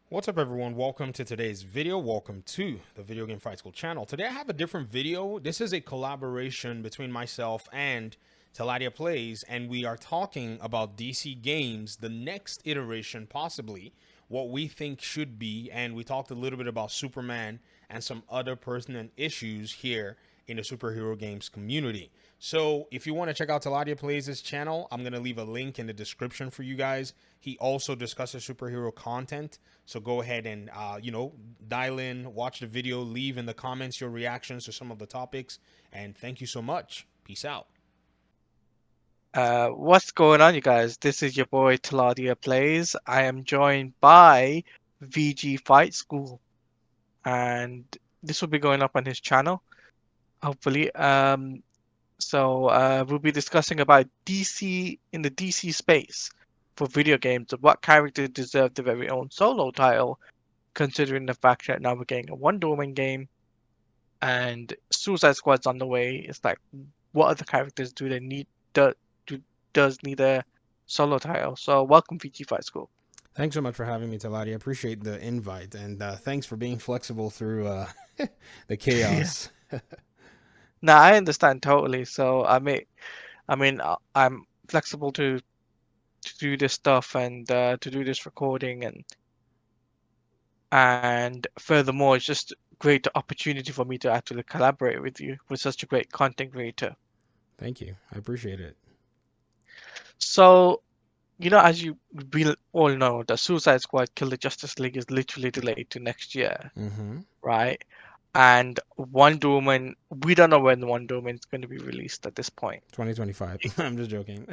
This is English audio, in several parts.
What's up, everyone? Welcome to today's video. Welcome to the Video Game Fight School channel. Today I have a different video. This is a collaboration between myself and Taladia Plays, and we are talking about DC games, the next iteration possibly, what we think should be, and we talked a little bit about Superman and some other pertinent issues here in the superhero games community. So if you want to check out Taladia Plays' channel, I'm going to leave a link in the description for you guys. He also discusses superhero content. So go ahead and, dial in, watch the video, leave in the comments your reactions to some of the topics. And thank you so much. Peace out. What's going on, you guys? This is your boy Taladia Plays. I am joined by VG Fight School, and this will be going up on his channel, hopefully. We'll be discussing about DC in the DC space for video games and what characters deserve their very own solo title, considering the fact that now we're getting a Wonder Woman game and Suicide Squad's on the way. It's like, what other characters do they need? Do does need a solo title? So welcome, VG Fight School. Thanks so much for having me, Taladi. I appreciate the invite, and thanks for being flexible through the Yeah. chaos. No, I understand totally. So I'm flexible to do this stuff and to do this recording and furthermore, it's just great opportunity for me to actually collaborate with you with such a great content creator. Thank you. I appreciate it. So as we all know, the Suicide Squad Kill the Justice League is literally delayed to next year, Mm-hmm. right? And Wonder Woman, we don't know when Wonder Woman is going to be released at this point. 2025. I'm just joking.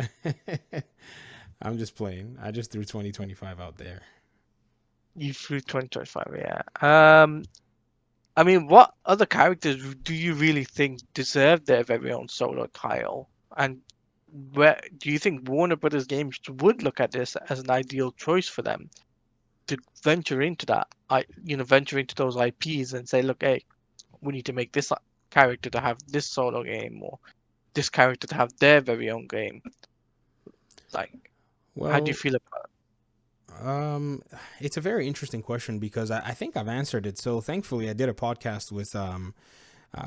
I'm just playing. I just threw 2025 out there. You through 2025, yeah. I mean, what other characters do you really think deserve their very own solo title? And where do you think Warner Brothers Games would look at this as an ideal choice for them to venture into that? Venture into those IPs and say, look, hey, we need to make this character to have this solo game or this character to have their very own game. Like, how do you Well, feel about Um, it's a very interesting question because I think I've answered it. So thankfully, I did a podcast with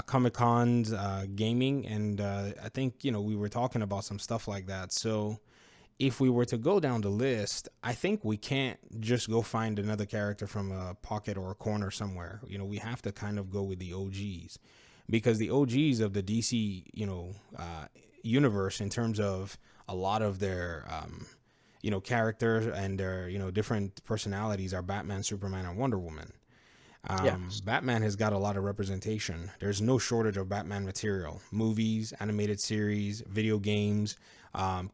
Comic Con's gaming, and I think we were talking about some stuff like that. So if we were to go down the list, I think we can't just go find another character from a pocket or a corner somewhere. We have to kind of go with the OGs because the OGs of the DC, universe in terms of a lot of their characters and their different personalities are Batman, Superman, and Wonder Woman. yeah, Batman has got a lot of representation. There's no shortage of Batman material: movies, animated series, video games,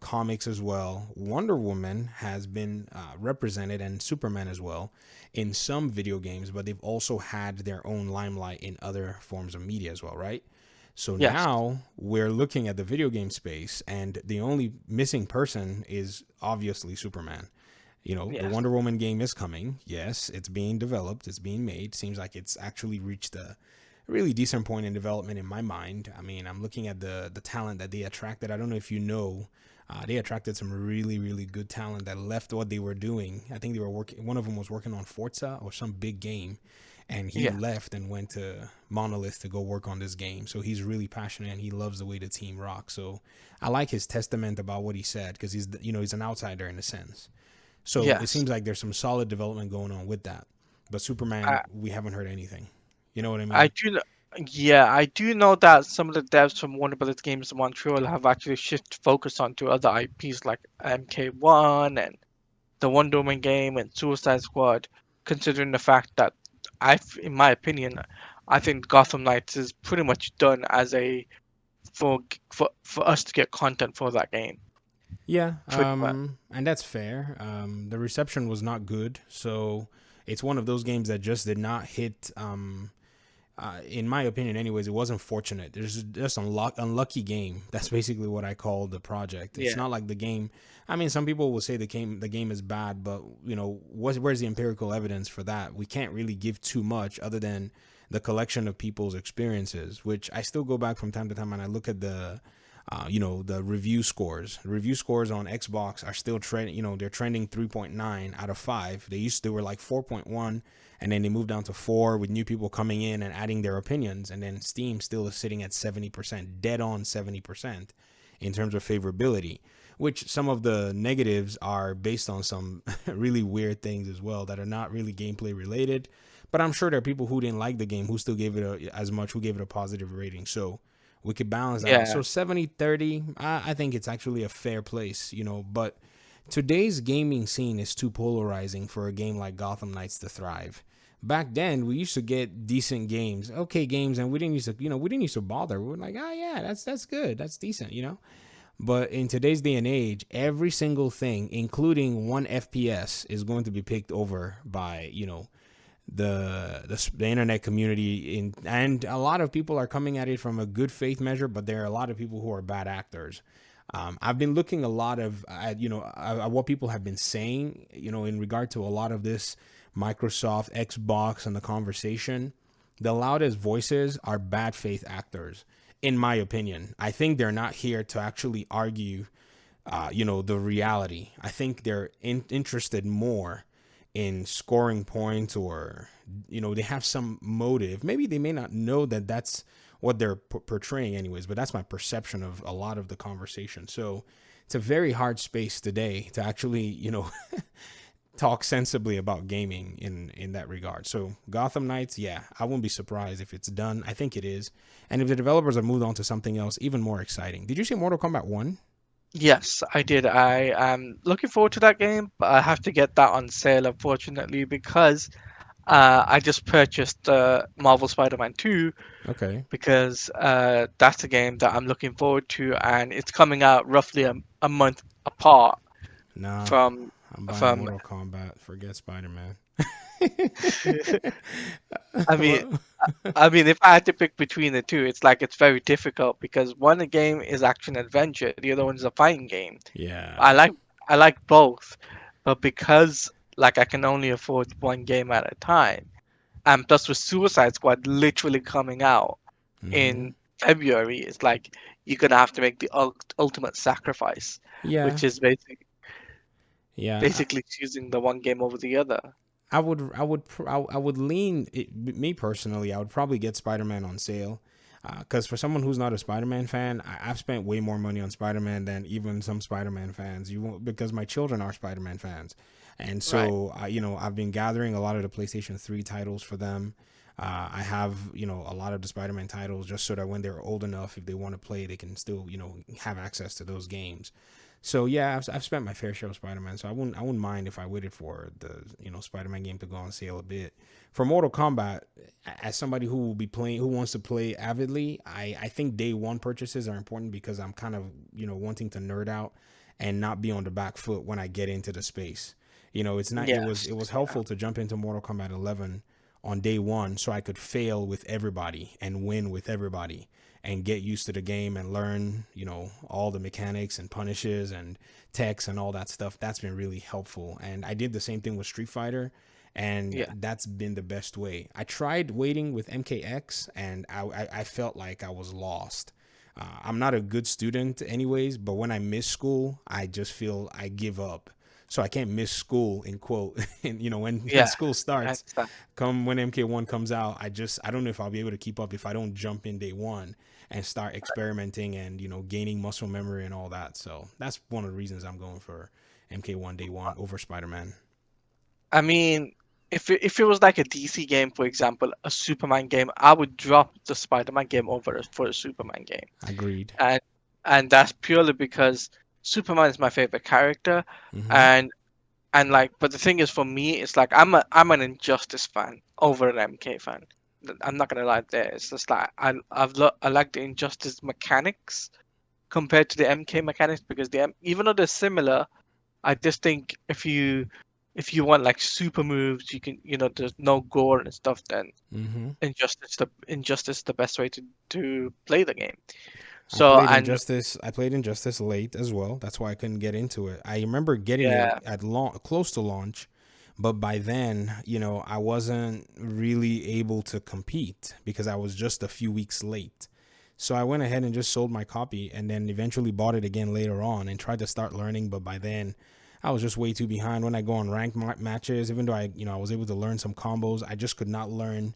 comics as well. Wonder Woman has been represented, and Superman as well, in some video games, but they've also had their own limelight in other forms of media as well, right? So yes, now we're looking at the video game space, and the only missing person is obviously Superman. The yes, Wonder Woman game is coming. Yes, it's being developed, it's being made. Seems like it's actually reached a really decent point in development in my mind. I mean, I'm looking at the talent that they attracted. I don't know if you know, they attracted some really really good talent that left what they were doing. I think they were working. One of them was working on Forza or some big game, and he yeah, left and went to Monolith to go work on this game. So he's really passionate and he loves the way the team rocks. So I like his testament about what he said because he's an outsider in a sense. So it yes. seems like there's some solid development going on with that. But Superman, I we haven't heard anything. You know what I I mean? do know, yeah, I do know that some of the devs from Warner Brothers Games in Montreal have actually shifted focus onto other IPs like MK1 and the Wonder Woman game and Suicide Squad, considering the fact that in my opinion, I think Gotham Knights is pretty much done as a for us to get content for that game. Yeah, Pretty much. and that's fair. The reception was not good, so it's one of those games that just did not hit. In my opinion, anyways, it wasn't fortunate. There's just unlucky game. That's basically what I call the project. It's Yeah. not like the game. I mean, some people will say the game is bad, but where's the empirical evidence for that? We can't really give too much other than the collection of people's experiences, which I still go back from time to time and I look at the The review scores. Review scores on Xbox are still trending. They're trending 3.9 out of 5. They were like 4.1, and then they moved down to 4 with new people coming in and adding their opinions. And then Steam still is sitting at 70%, dead on 70% in terms of favorability. Which some of the negatives are based on some really weird things as well that are not really gameplay related. But I'm sure there are people who didn't like the game who still gave it as much, who gave it a positive rating. So we could balance that out. Yeah. So 70-30, I think it's actually a fair place, but today's gaming scene is too polarizing for a game like Gotham Knights to thrive. Back then, we used to get decent games, okay games, and we didn't used to bother. We were like, oh yeah, that's good, that's decent. But in today's day and age, every single thing, including one FPS, is going to be picked over by the internet community, and a lot of people are coming at it from a good faith measure, but there are a lot of people who are bad actors. I've been looking a lot at what people have been saying, in regard to a lot of this Microsoft, Xbox, and the conversation. The loudest voices are bad faith actors, in my opinion. I think they're not here to actually argue, the reality. I think they're interested more in scoring points, or they have some motive. Maybe they may not know that that's what they're portraying anyways, but that's my perception of a lot of the conversation. So it's a very hard space today to actually talk sensibly about gaming in that regard. So Gotham Knights, yeah, I wouldn't be surprised if it's done. I think it is. And if the developers have moved on to something else even more exciting. Did you see Mortal Kombat 1? Yes, I did. I am looking forward to that game, but I have to get that on sale, unfortunately, because I just purchased Marvel Spider-Man 2 Okay. because that's a game that I'm looking forward to, and it's coming out roughly a month apart Nah, from I'm buying from. Mortal Kombat. Forget Spider-Man. I mean, Well, if I had to pick between the two, it's like it's very difficult because one game is action adventure, the other one is a fighting game. I yeah. like I like both, but because like I can only afford one game at a time, and plus with Suicide Squad literally coming out Hmm. in February, it's like you're gonna have to make the ultimate sacrifice, Yeah. which is Yeah. basically choosing the one game over the other. I would lean me personally. I would probably get Spider-Man on sale, because for someone who's not a Spider-Man fan, I've spent way more money on Spider-Man than even some Spider-Man fans. You won't, because my children are Spider-Man fans, and Right. so I've been gathering a lot of the PlayStation 3 titles for them. I have a lot of the Spider-Man titles just so that when they're old enough, if they want to play, they can still have access to those games. So yeah, I've spent my fair share of Spider-Man, so I wouldn't mind if I waited for the Spider-Man game to go on sale a bit. For Mortal Kombat, as somebody who will be playing, who wants to play avidly, I think day one purchases are important because I'm kind of wanting to nerd out and not be on the back foot when I get into the space. It's not. Yes. It was Yeah. helpful to jump into Mortal Kombat 11 on day one so I could fail with everybody and win with everybody and get used to the game and learn, all the mechanics and punishes and techs and all that stuff. That's been really helpful. And I did the same thing with Street Fighter, and Yeah. that's been the best way. I tried waiting with MKX, and I felt like I was lost. I'm not a good student, anyways, but when I miss school, I just feel I give up. So I can't miss school in quote. And when Yeah. school I starts, understand. come when MK1 comes out, I don't know if I'll be able to keep up if I don't jump in day one and start experimenting and gaining muscle memory and all that. So that's one of the reasons I'm going for MK1 day one over Spider-Man. I mean, if it was like a DC game, for example, a Superman game, I would drop the Spider-Man game over for a Superman game, Agreed. and that's purely because Superman is my favorite character, Mm-hmm. and like, but the thing is, for me, it's like I'm an Injustice fan over an MK fan. I'm not gonna lie there. It's just like I like the Injustice mechanics compared to the MK mechanics because even though they're similar, I just think if you want like super moves, you can there's no gore and stuff. Then Mm-hmm. Injustice is the best way to play the game. So and I played Injustice late as well. That's why I couldn't get into it. I remember getting it yeah, at close to launch, but by then, I wasn't really able to compete because I was just a few weeks late. So I went ahead and just sold my copy and then eventually bought it again later on and tried to start learning. But by then, I was just way too behind. When I go on ranked matches, even though I was able to learn some combos, I just could not learn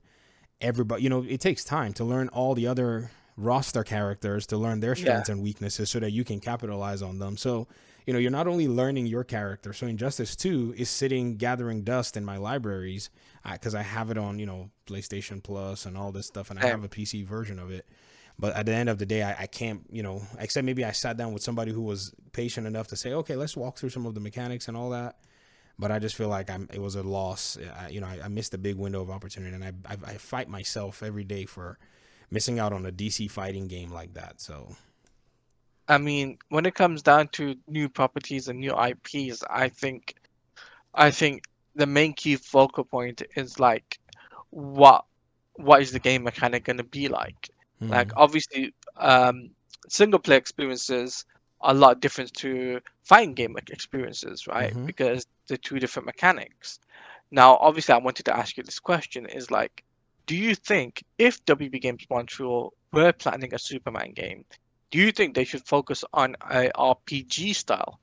everybody. It takes time to learn all the other roster characters, to learn their Yeah. strengths and weaknesses so that you can capitalize on them. So, you're not only learning your character. So Injustice 2 is sitting gathering dust in my libraries because I have it on, PlayStation Plus and all this stuff, and I Same. have a PC version of it. But at the end of the day, I can't, except maybe I sat down with somebody who was patient enough to say, okay, let's walk through some of the mechanics and all that. But I just feel like it was a loss. I missed a big window of opportunity, and I fight myself every day for missing out on a DC fighting game like that. So, I mean, when it comes down to new properties and new IPs, I think the main key focal point is like what what is the game mechanic going to be like? Like hmm, obviously, single player experiences are a lot different to fighting game experiences, right? hmm, Because they're two different mechanics. Now, obviously, I wanted to ask you this question: is like, do you think if WB Games Montreal were planning a Superman game, do you think they should focus on a RPG style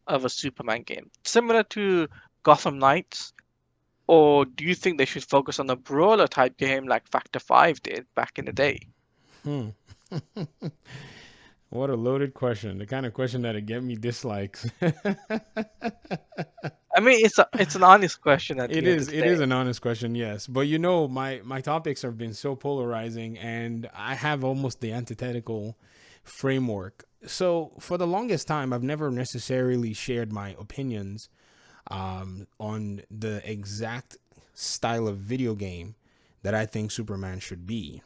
of a Superman game, similar to Gotham Knights? Or do you think they should focus on a brawler type game like Factor 5 did back in the day? hmm. What a loaded question. The kind of question that'd get me dislikes. I mean, it's an honest question at It the end of is. the It day. is an honest question, yes. But my topics have been so polarizing, and I have almost the antithetical framework. So for the longest time, I've never necessarily shared my opinions on the exact style of video game that I think Superman should be.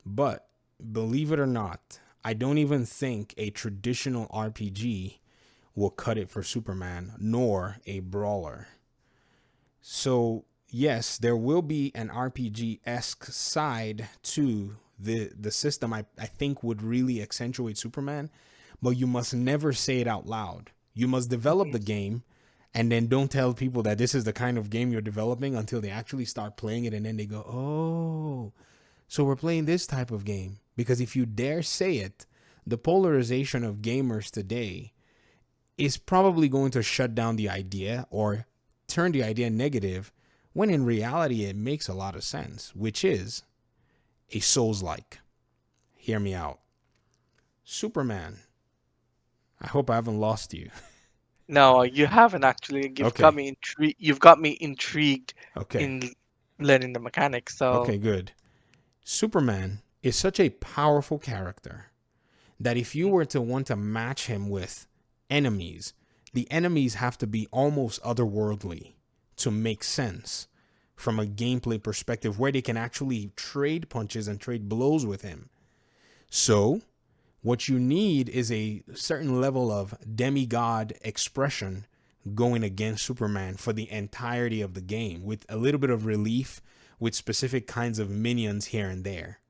But believe it or not, I don't even think a traditional RPG will cut it for Superman, nor a brawler. So yes, there will be an RPG esque side to the system. I think would really accentuate Superman, but you must never say it out loud. You must develop Mhm. the game and then don't tell people that this is the kind of game you're developing until they actually start playing it, and then they go, "Oh, so we're playing this type of game." Because if you dare say it, the polarization of gamers today is probably going to shut down the idea or turn the idea negative, when in reality it makes a lot of sense, which is a Souls like. Hear me out. Superman. I hope I haven't lost you. No, you haven't actually. Okay. You've got me intrigued Okay. in learning the mechanics. So Okay, good. Superman is such a powerful character that if you were to want to match him with enemies, the enemies have to be almost otherworldly to make sense from a gameplay perspective where they can actually trade punches and trade blows with him. So, what you need is a certain level of demigod expression going against Superman for the entirety of the game, with a little bit of relief with specific kinds of minions here and there.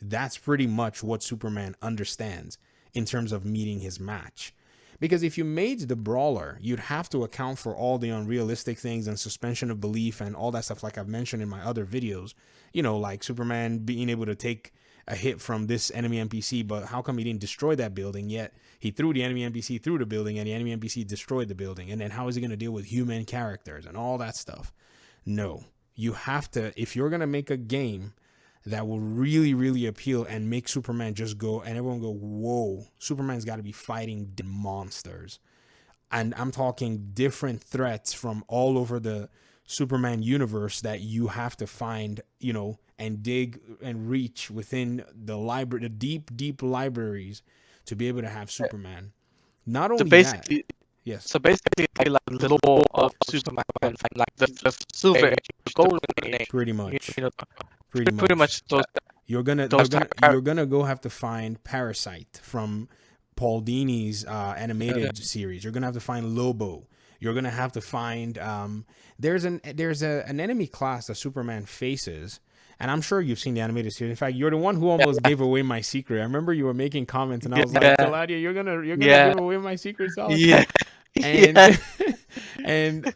That's pretty much what Superman understands in terms of meeting his match. Because if you made the brawler, you'd have to account for all the unrealistic things and suspension of belief and all that stuff, like I've mentioned in my other videos. Like Superman being able to take a hit from this enemy NPC, but how come he didn't destroy that building yet? He threw the enemy NPC through the building and the enemy NPC destroyed the building. And then how is he going to deal with human characters and all that stuff? No. You have to, if you're going to make a game that will really, really appeal and make Superman just go and everyone go, whoa, Superman's got to be fighting monsters. And I'm talking different threats from all over the Superman universe that you have to find, and dig and reach within the library, the deep, deep libraries to be able to have yeah. Superman. Not so only that, basically, yes, so basically, like the lore of Superman, like the Silver Age, the Golden Age, pretty you much, know, pretty pretty much. much those You're gonna you're those gonna type of you're gonna go have to find Parasite from Paul Dini's animated characters. series. You're gonna have to find Lobo. You're gonna have to find there's an enemy class that Superman faces, and I'm sure you've seen the animated series. In fact, you're the one who almost Yeah, gave away my secret. I remember you were making comments, and I was like, yeah, Taladia, you're gonna yeah, give away my secrets all the time. yeah, And yeah. and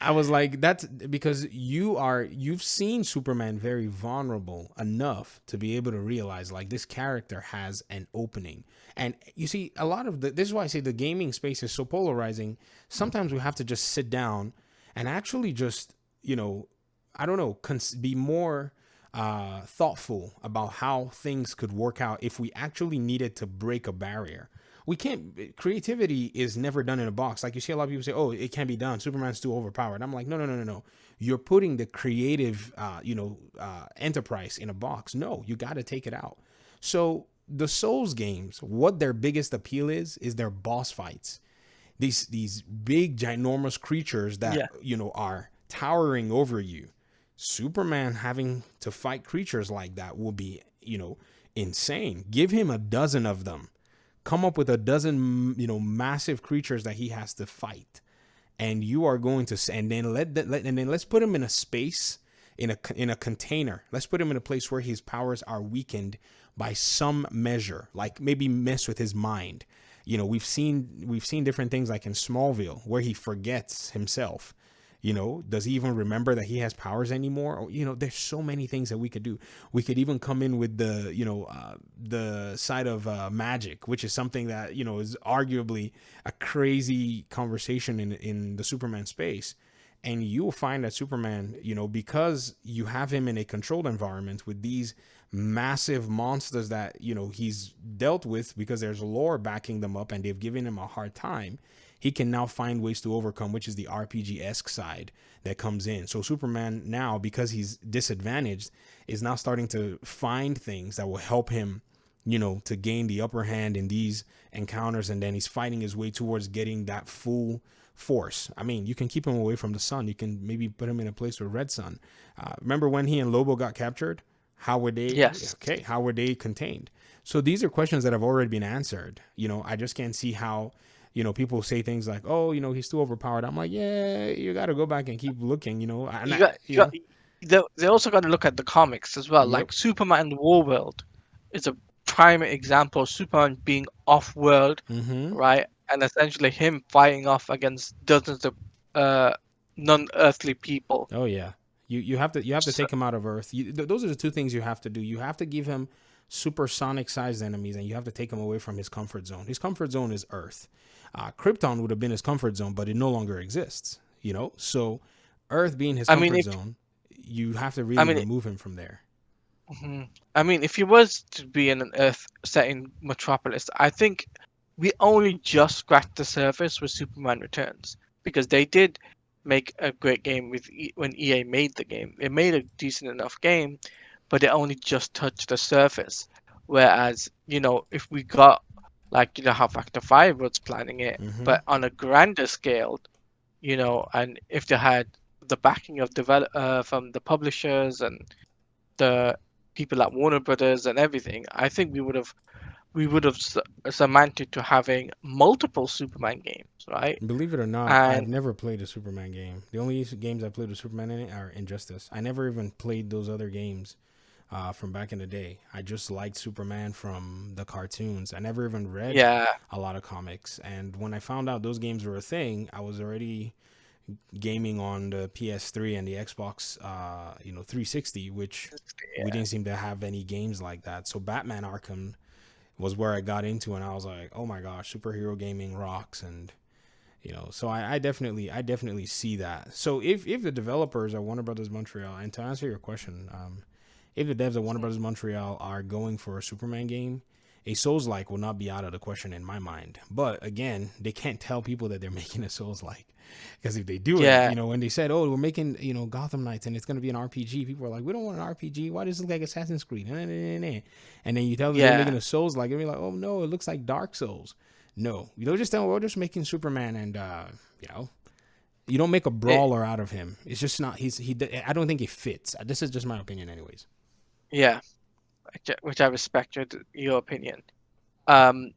I was like, that's because you've seen Superman very vulnerable enough to be able to realize like this character has an opening. And you see, a lot of this is why I say the gaming space is so polarizing. Sometimes we have to just sit down and actually just, I don't know, be more thoughtful about how things could work out if we actually needed to break a barrier. We can't. Creativity is never done in a box. Like you see a lot of people say, "Oh, it can't be done. Superman's too overpowered." I'm like, no, no, no, no, no. You're putting the creative, enterprise in a box. No, you got to take it out. So the Souls games, what their biggest appeal is their boss fights. These big, ginormous creatures that Yeah. are towering over you. Superman having to fight creatures like that will be, insane. Give him a dozen of them, come up with a dozen, massive creatures that he has to fight, and you are going to, and then and then let's put him in a space, in a container. Let's put him in a place where his powers are weakened by some measure, like maybe mess with his mind. We've seen different things like in Smallville where he forgets himself. Does he even remember that he has powers anymore? Or, there's so many things that we could do. We could even come in with the side of magic, which is something that, is arguably a crazy conversation in the Superman space. And you'll find that Superman, because you have him in a controlled environment with these massive monsters that, he's dealt with because there's lore backing them up and they've given him a hard time, he can now find ways to overcome, which is the RPG-esque side that comes in. So Superman now, because he's disadvantaged, is now starting to find things that will help him, to gain the upper hand in these encounters. And then he's fighting his way towards getting that full force. I mean, you can keep him away from the sun. You can maybe put him in a place with red sun. Remember when he and Lobo got captured? How were they? Yes. Okay, how were they contained? So these are questions that have already been answered. I just can't see how. People say things like, "Oh, he's too overpowered." I'm like, yeah, you got to go back and keep looking. And You got, you got, they also got to look at the comics as well. yep. Like Superman the Warworld is a prime example of Superman being off-world, Mm-hmm. right? And essentially him fighting off against dozens of uh, non-earthly people. Oh yeah, you have to So, take him out of Earth. Those are the two things you have to do. You have to give him supersonic sized enemies, and you have to take him away from his comfort zone. His comfort zone is Earth. Krypton would have been his comfort zone, but it no longer exists. So Earth being his I mean, comfort if zone, you have to I really mean, remove him from there. mhm. I mean, if he was to be in an Earth set in Metropolis, I think we only just scratched the surface with Superman Returns because they did make a great game when EA made the game. It made a decent enough game, but it only just touched the surface. Whereas, if we got like how Factor 5 was planning it, Mm-hmm. but on a grander scale, and if they had the backing of from the publishers and the people at Warner Brothers and everything, I think we would have surmounted to having multiple Superman games, right? Believe it or not, I've And never played a Superman game. The only games I played with Superman in it are Injustice. I never even played those other games from back in the day. I just liked Superman from the cartoons. I never even read yeah, a lot of comics. And when I found out those games were a thing, I was already gaming on the PS3 and the Xbox, 360, which we yeah, didn't seem to have any games like that. So Batman Arkham was where I got into, and I was like, oh my gosh, superhero gaming rocks. And so I definitely see that. So if the developers at Warner Brothers Montreal, and to answer your question, if the devs at Warner Brothers Montreal are going for a Superman game, a Souls like will not be out of the question in my mind. But again, they can't tell people that they're making a Souls like, because if they do it, yeah, when they said, "Oh, we're making Gotham Knights and it's going to be an RPG," people are like, "We don't want an RPG. Why does it look like Assassin's Creed?" And then you tell them they're yeah. making a Souls like, and they're like, "Oh no, it looks like Dark Souls." No, you don't just tell them we're just making Superman, and you don't make a It, brawler out of him. It's just not. I don't think it fits. This is just my opinion, anyways. yeah, which I respect your opinion. Um,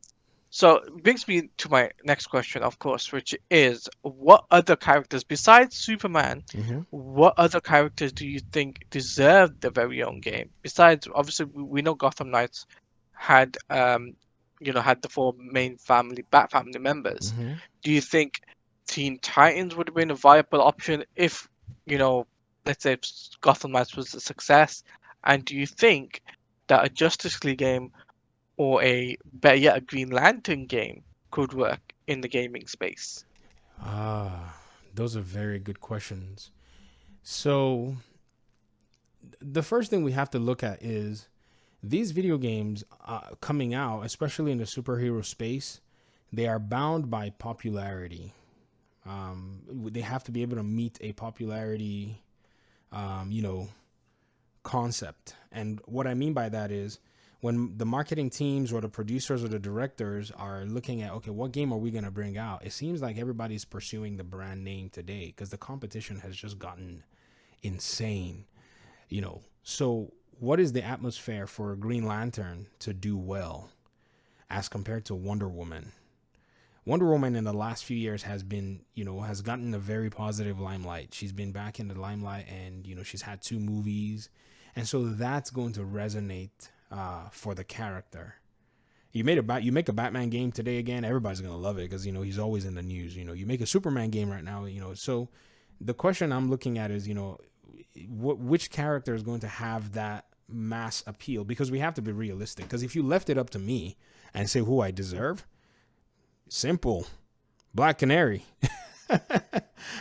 So it brings me to my next question, of course, which is what other characters besides Superman, Mm-hmm. what other characters do you think deserve their very own game? Besides, obviously, we know Gotham Knights had had the four main Bat family members. Mm-hmm. Do you think Teen Titans would have been a viable option if, you know, let's say Gotham Knights was a success? And do you think that a Justice League game or a better yet a Green Lantern game could work in the gaming space? Ah, those are very good questions. So, the first thing we have to look at is these video games coming out, especially in the superhero space, they are bound by popularity. They have to be able to meet a popularity, you know, concept. And what I mean by that is when the marketing teams or the producers or the directors are looking at, okay, what game are we going to bring out? It seems like everybody's pursuing the brand name today because the competition has just gotten insane, you know. So, what is the atmosphere for Green Lantern to do well as compared to Wonder Woman? Wonder Woman in the last few years has been, you know, has gotten a very positive limelight. She's been back in the limelight and, you know, she's had two movies. And so that's going to resonate for the character. You make a Batman game today again, everybody's going to love it because, you know, he's always in the news. You know, you make a Superman game right now, you know. So the question I'm looking at is, you know, which character is going to have that mass appeal? Because we have to be realistic. Because if you left it up to me and say who I deserve, simple. Black Canary.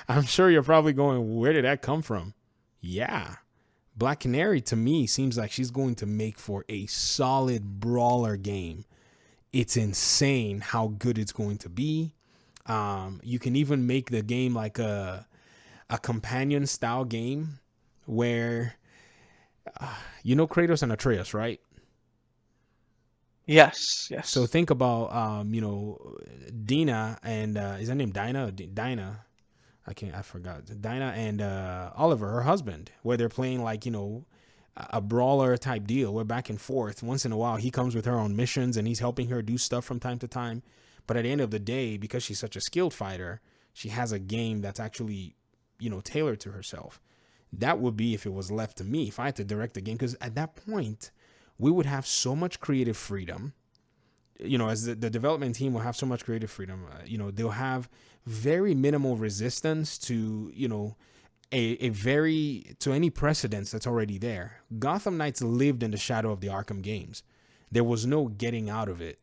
I'm sure you're probably going, where did that come from? Yeah. Black Canary to me seems like she's going to make for a solid brawler game. It's insane how good it's going to be. You can even make the game like a companion style game where you know Kratos and Atreus, right? Yes, So yes. think about you know, Dina and is her name Dinah? Dinah. I forgot. Dinah and Oliver, her husband, where they're playing like, you know, a brawler type deal. We're back and forth. Once in a while, he comes with her on missions and he's helping her do stuff from time to time. But at the end of the day, because she's such a skilled fighter, she has a game that's actually, you know, tailored to herself. That would be if it was left to me, if I had to direct the game, because at that point, we would have so much creative freedom. You know, as the development team will have so much creative freedom. You know, they'll have very minimal resistance to, you know, a very to any precedence that's already there. Gotham Knights lived in the shadow of the Arkham games. There was no getting out of it.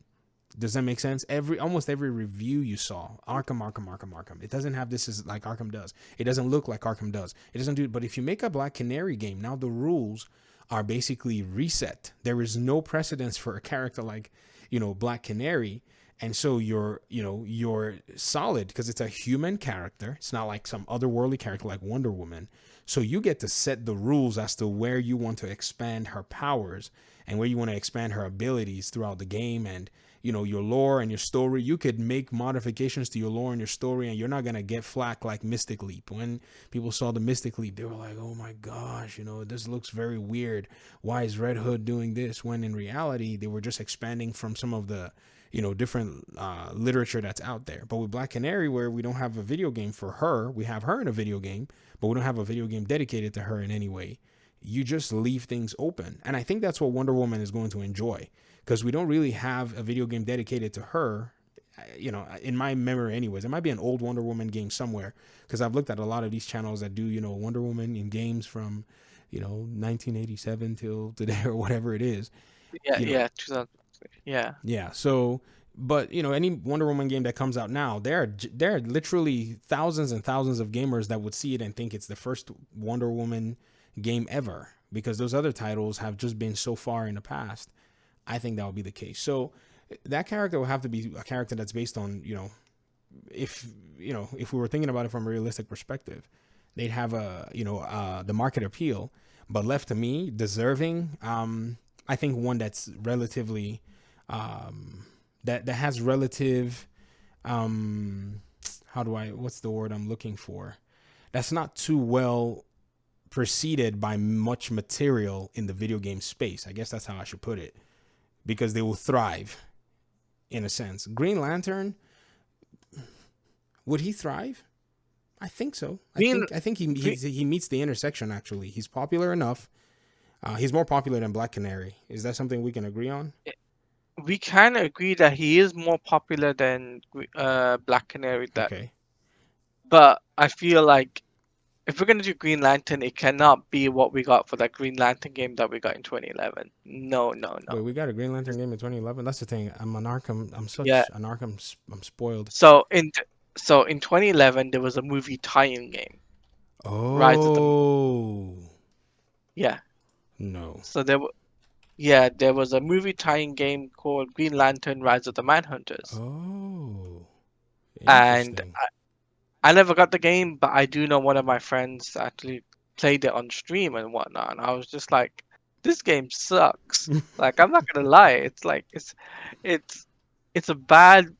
Does that make sense? Almost every review you saw, Arkham, Arkham, Arkham, Arkham. It doesn't have this as like Arkham does. It doesn't look like Arkham does. It doesn't do it. But if you make a Black Canary game, now the rules are basically reset. There is no precedence for a character like, you know, Black Canary. And so you're solid because it's a human character. It's not like some otherworldly character like Wonder Woman. So you get to set the rules as to where you want to expand her powers and where you want to expand her abilities throughout the game, and you know, your lore and your story. You could make modifications to your lore and your story, and you're not gonna get flack like Mystic Leap. When people saw the Mystic Leap, they were like, "Oh my gosh, you know, this looks very weird. Why is Red Hood doing this?" When in reality, they were just expanding from some of the, you know, different literature that's out there. But with Black Canary, where we don't have a video game for her, we have her in a video game, but we don't have a video game dedicated to her in any way. You just leave things open. And I think that's what Wonder Woman is going to enjoy, because we don't really have a video game dedicated to her, you know, in my memory anyways. It might be an old Wonder Woman game somewhere, because I've looked at a lot of these channels that do, you know, Wonder Woman in games from, you know, 1987 till today or whatever it is, Yeah, you know. yeah, 2000. Yeah. Yeah. So, but you know, any Wonder Woman game that comes out now, there are literally thousands and thousands of gamers that would see it and think it's the first Wonder Woman game ever, because those other titles have just been so far in the past. I think that would be the case. So that character will have to be a character that's based on, you know, if if we were thinking about it from a realistic perspective, they'd have a, you know, the market appeal. But left to me, deserving, I think one that's relatively that has relative, um how do I what's the word I'm looking for, that's not too well preceded by much material in the video game space. I guess that's how I should put it, because they will thrive in a sense. Green Lantern, would he thrive? I think so. Green, I think Green, he meets the intersection. Actually, he's popular enough. He's more popular than Black Canary. Is that something we can agree on? we kind of agree that he is more popular than Black Canary. That Okay. but I feel like if we're gonna do Green Lantern, it cannot be what we got for that Green Lantern game that we got in 2011. No, no, Wait, no. we got a Green Lantern game in 2011. That's the thing. I'm an Arkham. I'm Yeah. such an Arkham. I'm spoiled. So in 2011 there was a movie tie-in game, Rise of the Oh yeah. no. So there was a movie tie-in game called Green Lantern: Rise of the Manhunters, Oh, and interesting. I never got the game, but I do know one of my friends actually played it on stream and whatnot, and I was just like, this game sucks. Like I'm not gonna lie, it's like it's it's a bad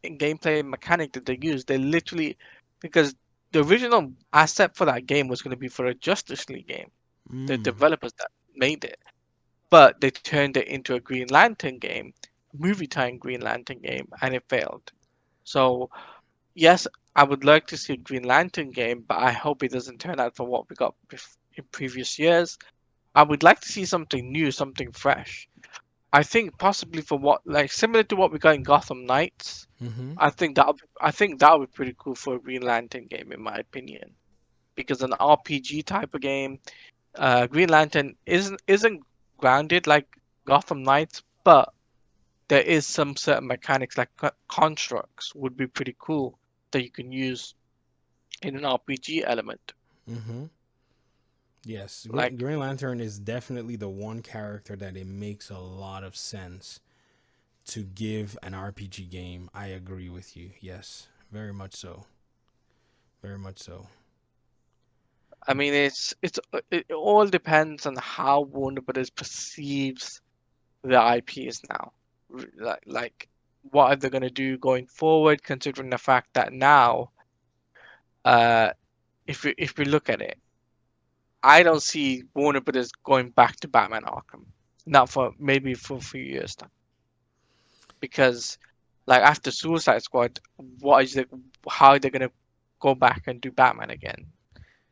gameplay mechanic that they use. They literally because the original asset for that game was going to be for a Justice League game. The Mm, developers that made it, but they turned it into a Green Lantern game, movie time Green Lantern game, and it failed. So yes, I would like to see a Green Lantern game, but I hope it doesn't turn out for what we got in previous years. I would like to see something new, something fresh. I think possibly for what like similar to what we got in Gotham Knights. mm-hmm. I think that would be pretty cool for a Green Lantern game, in my opinion, because an RPG type of game, Green Lantern isn't grounded like Gotham Knights, but there is some certain mechanics like constructs would be pretty cool that you can use in an RPG element. Mm-hmm. Yes, Like, Green Lantern is definitely the one character that it makes a lot of sense to give an RPG game. I agree with you. Yes, very much so. Very much so. I mean, it all depends on how Warner Brothers perceives the IPs now. Like, what are they gonna do going forward? Considering the fact that now, uh, if we look at it, I don't see Warner Brothers going back to Batman Arkham. Not for maybe for a few years now, because like after Suicide Squad, what is it? How are they gonna go back and do Batman again?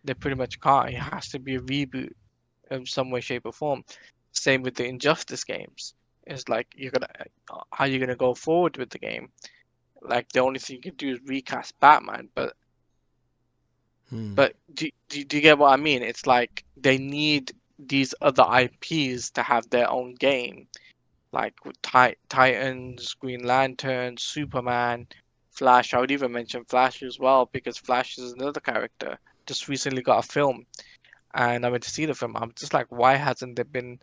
They pretty much can't. It has to be a reboot in some way, shape, or form. Same with the Injustice games. It's like you're gonna how you gonna go forward with the game? Like the only thing you can do is recast Batman, Hmm. but do you get what I mean? It's like they need these other IPs to have their own game, like with Titans, Green Lantern, Superman, Flash. I would even mention Flash as well because Flash is another character. Just recently got a film, and I went to see the film. I'm just like, why hasn't there been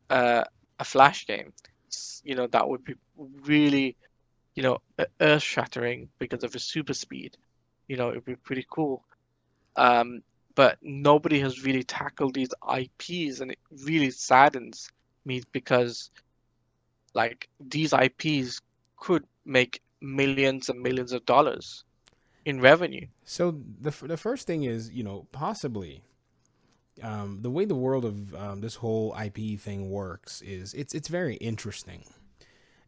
uh, a Flash game? That would be really, earth shattering because of his super speed. It'd be pretty cool. Um, but nobody has really tackled these IPs, and it really saddens me because like these IPs could make millions and millions of dollars in revenue. So the first thing is, possibly the way the world of this whole IP thing works is it's very interesting.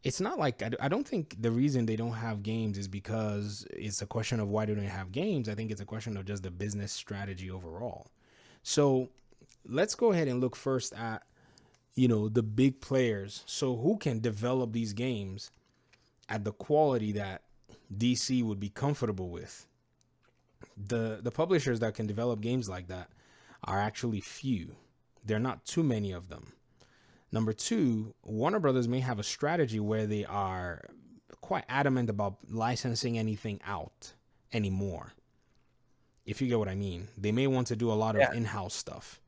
It's not like I don't think the reason they don't have games is because it's a question of why don't they have games. I think it's a question of just the business strategy overall. So let's go ahead and look first at the big players. So who can develop these games at the quality that DC would be comfortable with? The publishers that can develop games like that are actually few. There are not too many of them. Number two, Warner Brothers may have a strategy where they are quite adamant about licensing anything out anymore. If you get what I mean, they may want to do a lot of Yeah, in-house stuff.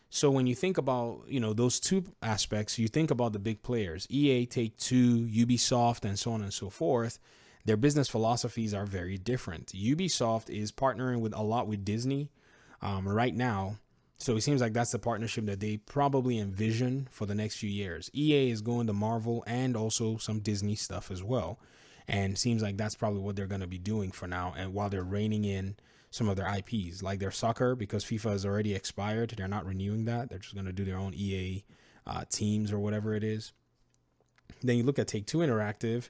So when you think about, those two aspects, you think about the big players, EA, Take-Two, Ubisoft, and so on and so forth. Their business philosophies are very different. Ubisoft is partnering with a lot with Disney right now. So it seems like that's the partnership that they probably envision for the next few years. EA is going to Marvel and also some Disney stuff as well. And it seems like that's probably what they're going to be doing for now. And while they're reining in some of their IPs, like their soccer, because FIFA has already expired, they're not renewing that. They're just going to do their own EA teams or whatever it is. Then you look at Take Two Interactive.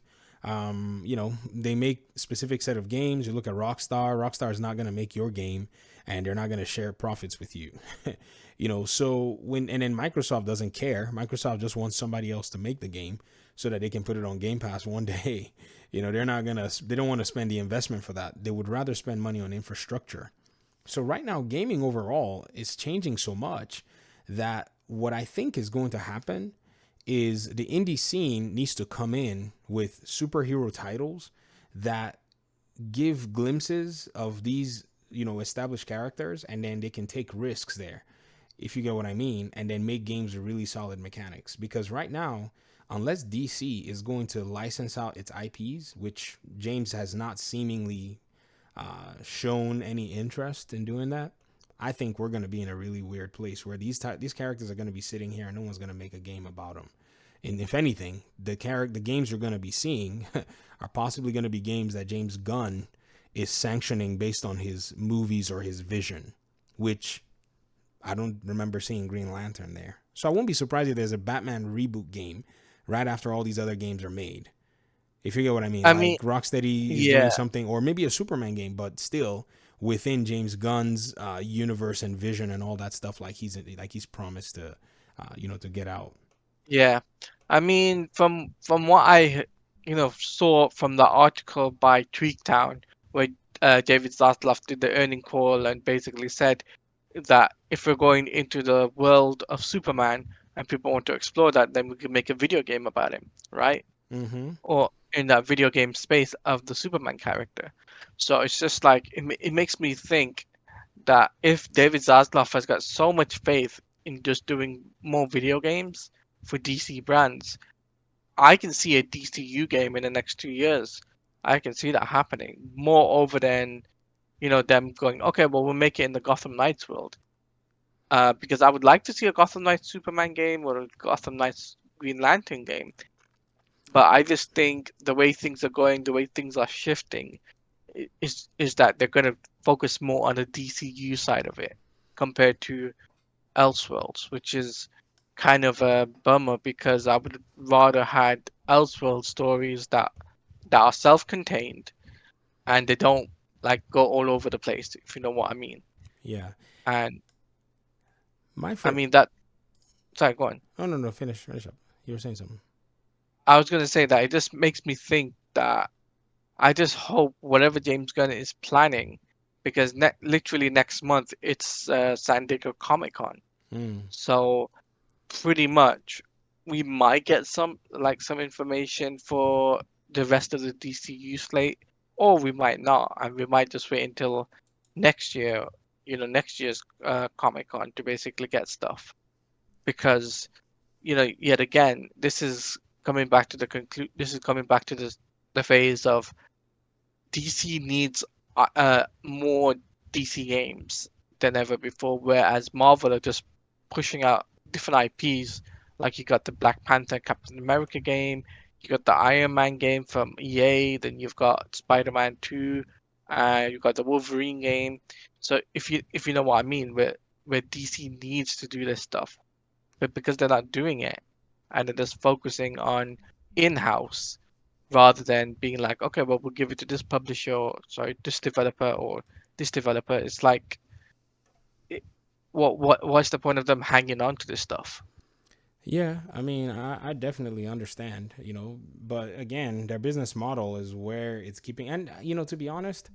They make specific set of games. You look at Rockstar. Rockstar is not going to make your game. and they're not going to share profits with you. So and then Microsoft doesn't care. Microsoft just wants somebody else to make the game so that they can put it on Game Pass one day. They don't want to spend the investment for that. They would rather spend money on infrastructure. So right now, gaming overall is changing so much that what I think is going to happen is the indie scene needs to come in with superhero titles that give glimpses of these, established characters, and then they can take risks there, if you get what I mean, and then make games with really solid mechanics. Because right now, unless DC is going to license out its IPs, which James has not seemingly shown any interest in doing that, I think we're going to be in a really weird place where these characters are going to be sitting here and no one's going to make a game about them. And if anything, the games you're going to be seeing are possibly going to be games that James Gunn is sanctioning based on his movies or his vision, which I don't remember seeing Green Lantern there. So I won't be surprised if there's a Batman reboot game right after all these other games are made. If you get what I mean, I like mean, Rocksteady is doing yeah, something, or maybe a Superman game, but still within James Gunn's universe and vision and all that stuff, like he's promised to, to get out. yeah. I mean, from what saw from the article by Tweaktown, where David Zaslav did the earning call and basically said that if we're going into the world of Superman and people want to explore that, then we can make a video game about him, right? Mm-hmm. Or in that video game space of the Superman character. So it's just like it makes me think that if David Zaslav has got so much faith in just doing more video games for DC brands, I can see a DCU game in the next 2 years. I can see that happening more over than them going, okay, well we'll make it in the Gotham Knights world. Because I would like to see a Gotham Knights Superman game or a Gotham Knights Green Lantern game. But I just think the way things are going, the way things are shifting, is that they're going to focus more on the DCU side of it compared to Elseworlds, which is kind of a bummer because I would rather had Elseworld stories that are self-contained and they don't like go all over the place, if you know what I mean. Yeah. And My I first. mean that. Sorry, go on. Oh, no, no, finish up. You were saying something. I was gonna say that it just makes me think that I just hope whatever James Gunn is planning, because literally next month it's San Diego Comic Con. Mm. So pretty much we might get some information for the rest of the DCU slate, or we might not, and we might just wait until next year, next year's Comic Con to basically get stuff. Because yet again, this is coming back to This is coming back to the phase of DC needs more DC games than ever before, whereas Marvel are just pushing out different IPs. Like you got the Black Panther, Captain America game, you got the Iron Man game from EA, then you've got Spider-Man 2, you've got the Wolverine game. So if you know what I mean, where DC needs to do this stuff, but because they're not doing it, and they're just focusing on in-house rather than being like, okay, well, we'll give it to this publisher, or, sorry, this developer or this developer. It's like, it, what's the point of them hanging on to this stuff? Yeah, I mean, I definitely understand, but again, their business model is where it's keeping. And, to be honest,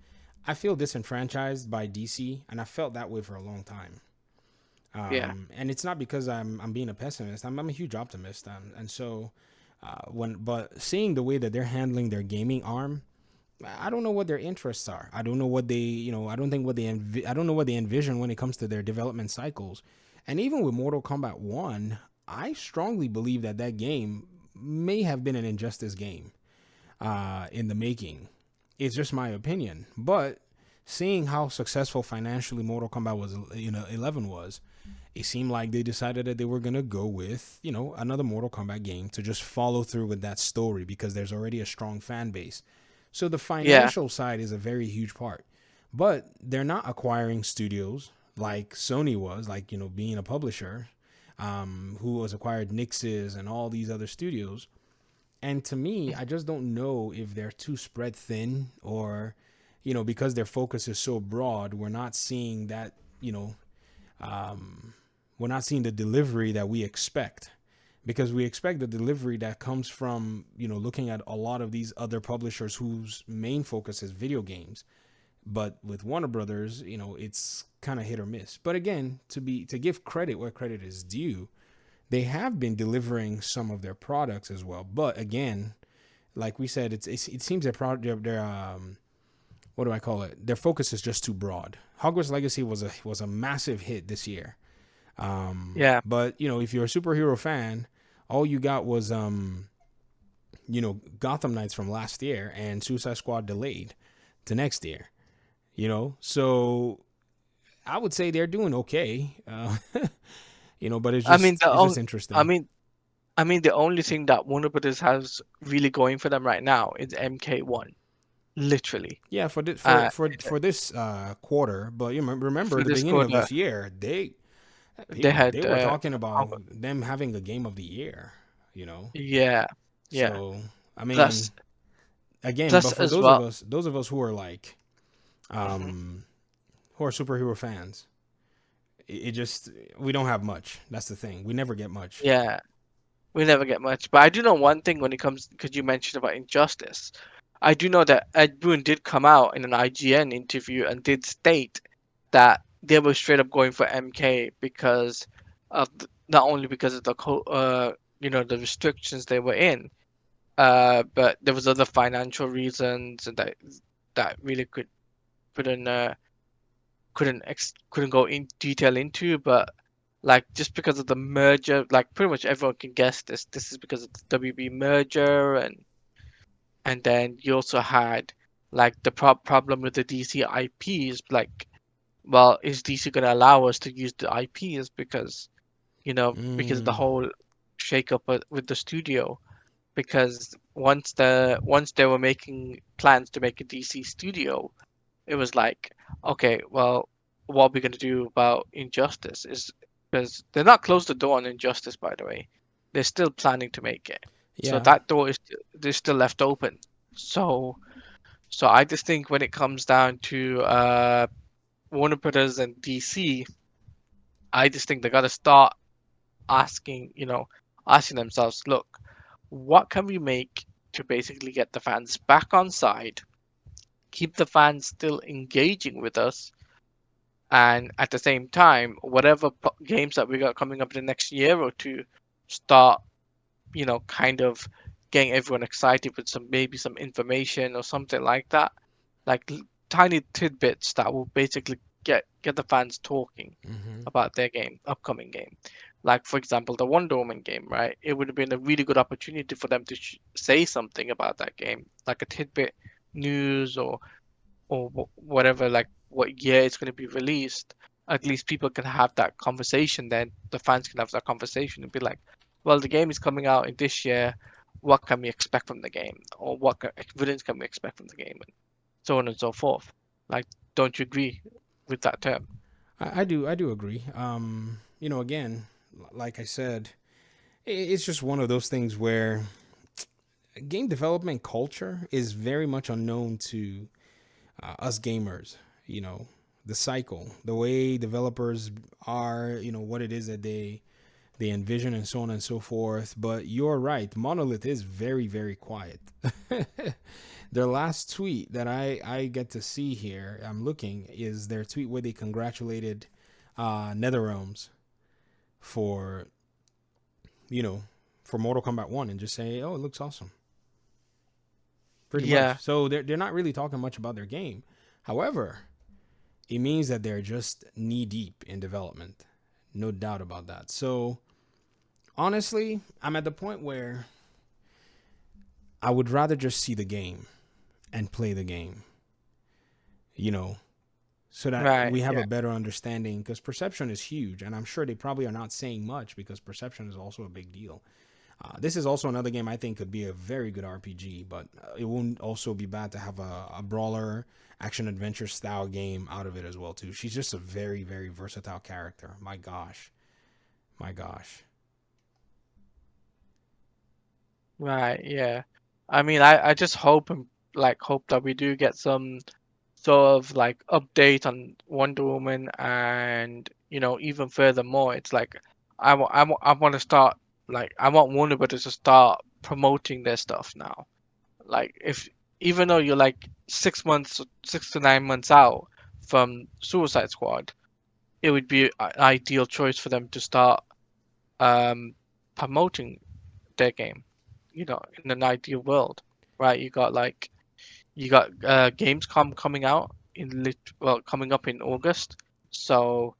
I feel disenfranchised by DC, and I felt that way for a long time. Yeah, And it's not because I'm being a pessimist. I'm a huge optimist, and so but seeing the way that they're handling their gaming arm, I don't know what their interests are. I don't know what they, I don't think what I don't know what they envision when it comes to their development cycles. And even with Mortal Kombat 1, I strongly believe that that game may have been an Injustice game in the making. It's just my opinion. But seeing how successful financially Mortal Kombat 11 was, it seemed like they decided that they were going to go with, another Mortal Kombat game to just follow through with that story because there's already a strong fan base. So the yeah, financial side is a very huge part. But they're not acquiring studios like Sony was, like, being a publisher, who has acquired Nix's and all these other studios. And to me, I just don't know if they're too spread thin, or, because their focus is so broad, we're not seeing that, you know, um, we're not seeing the delivery that we expect, because we expect the delivery that comes from, looking at a lot of these other publishers whose main focus is video games. But with Warner Brothers, it's kind of hit or miss. But again, to give credit where credit is due, they have been delivering some of their products as well. But again, like we said, it seems their what do I call it? Their focus is just too broad. Hogwarts Legacy was a massive hit this year. Yeah. But if you're a superhero fan, all you got was Gotham Knights from last year and Suicide Squad delayed to next year. So I would say they're doing okay. But it's I mean just the it's only, just I interesting. mean I mean the only thing that Warner Brothers has really going for them right now is MK1, literally. Yeah, for this Uh, for this quarter, but you remember for the this beginning of quarter, this year, they they had were talking about them having a game of the year. You know, yeah, yeah. so I Plus, mean, again, plus but for as well. those of us who are like, Mhm. um, who are superhero fans, it just we don't have much. That's the thing. We never get much. Yeah, we never get much. But I do know one thing when it comes, because you mentioned about Injustice. I do know that Ed Boon did come out in an IGN interview and did state that they were straight up going for MK because of not only because of the restrictions they were in, but there was other financial reasons and that really couldn't couldn't go in detail into, but like just because of the merger, like pretty much everyone can guess this is because of the WB merger, and then you also had like the problem with the DC IPs, like, well, is DC going to allow us to use the IPs because of the Mm, whole shakeup with the studio, because once they were making plans to make a DC studio, it was like, okay, well, what are we going to do about Injustice? Is because they're not closed the door on Injustice, by the way. They're still planning to make it, so yeah, that door is still left open. So, so I just think when it comes down to Warner Brothers and DC, I just think they got to start asking, asking themselves, look, what can we make to basically get the fans back on side, keep the fans still engaging with us, and at the same time, whatever games that we got coming up in the next year or two, start, kind of getting everyone excited with maybe some information or something like that, like tiny tidbits that will basically get the fans talking hmm, about their upcoming game. Like for example, the Wonder Woman game, right? It would have been a really good opportunity for them to say something about that game, like a tidbit news or whatever, like what year it's going to be released. At least people can have that conversation. Then the fans can have that conversation and be like, "Well, the game is coming out in this year. What can we expect from the game, or what evidence can we expect from the game, and so on and so forth." Like, don't you agree with that term? I do agree. Again, like I said, it's just one of those things where game development culture is very much unknown to us gamers. You know, the cycle, the way developers are, what it is that they envision, and so on and so forth. But you're right, Monolith is very, very quiet. Their last tweet that I get to see here, I'm looking, is their tweet where they congratulated NetherRealms for you know for Mortal Kombat 1, and just say, oh, it looks awesome, pretty much. Yeah, So they're not really talking much about their game. However, it means that they're just knee deep in development, no doubt about that. So honestly, I'm at the point where I would rather just see the game and play the game, you know, so that right. we have Yeah, a better understanding, because perception is huge. And I'm sure they probably are not saying much because perception is also a big deal. This is also another game I think could be a very good RPG, but it wouldn't also be bad to have a brawler action adventure style game out of it as well too. She's just a very, very versatile character. My gosh. My gosh. right. Yeah. I mean, I just hope and hope that we do get sort of like update on Wonder Woman, and even furthermore, it's like I want to start, like, I want Warner Brothers to start promoting their stuff now. Like, if even though you're like 6 months, 6 to 9 months out from Suicide Squad, it would be an ideal choice for them to start um promoting their game. In an ideal world, right? You got Gamescom coming out coming up in August. So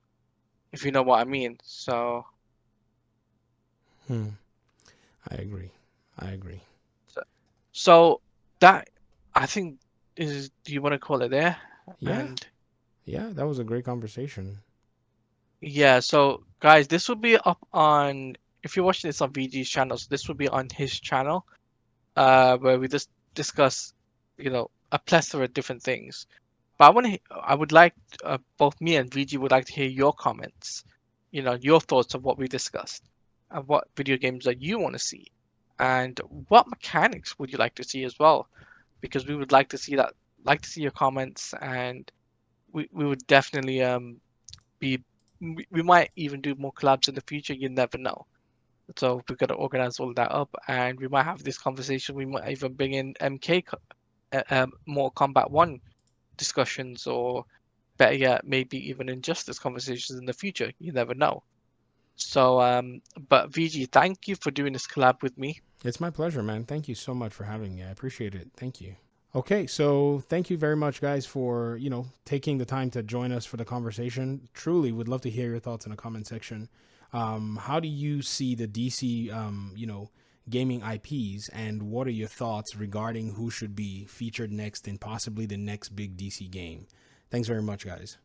if you know what I mean. Hmm. I agree. I agree. So, so that, I think, is, do you want to call it there? Yeah. And Yeah. That was a great conversation. yeah, so guys, this will be up on, if you're watching this on VG's channels, this will be on his channel, where we just discuss, a plethora of different things. But I would like, both me and VG would like to hear your comments, your thoughts of what we discussed, and what video games that you want to see, and what mechanics would you like to see as well, because we would like to see your comments, and we would definitely be we might even do more collabs in the future. You never know. So we've got to organize all that up, and we might have this conversation. We might even bring in more Combat One discussions, or better yet, maybe even Injustice conversations in the future. You never know. So, but VG, thank you for doing this collab with me. It's my pleasure, man. Thank you so much for having me. I appreciate it. Thank you. Okay, so thank you very much, guys, for taking the time to join us for the conversation. Truly, would love to hear your thoughts in the comment section. How do you see the DC, gaming IPs, and what are your thoughts regarding who should be featured next in possibly the next big DC game? Thanks very much, guys.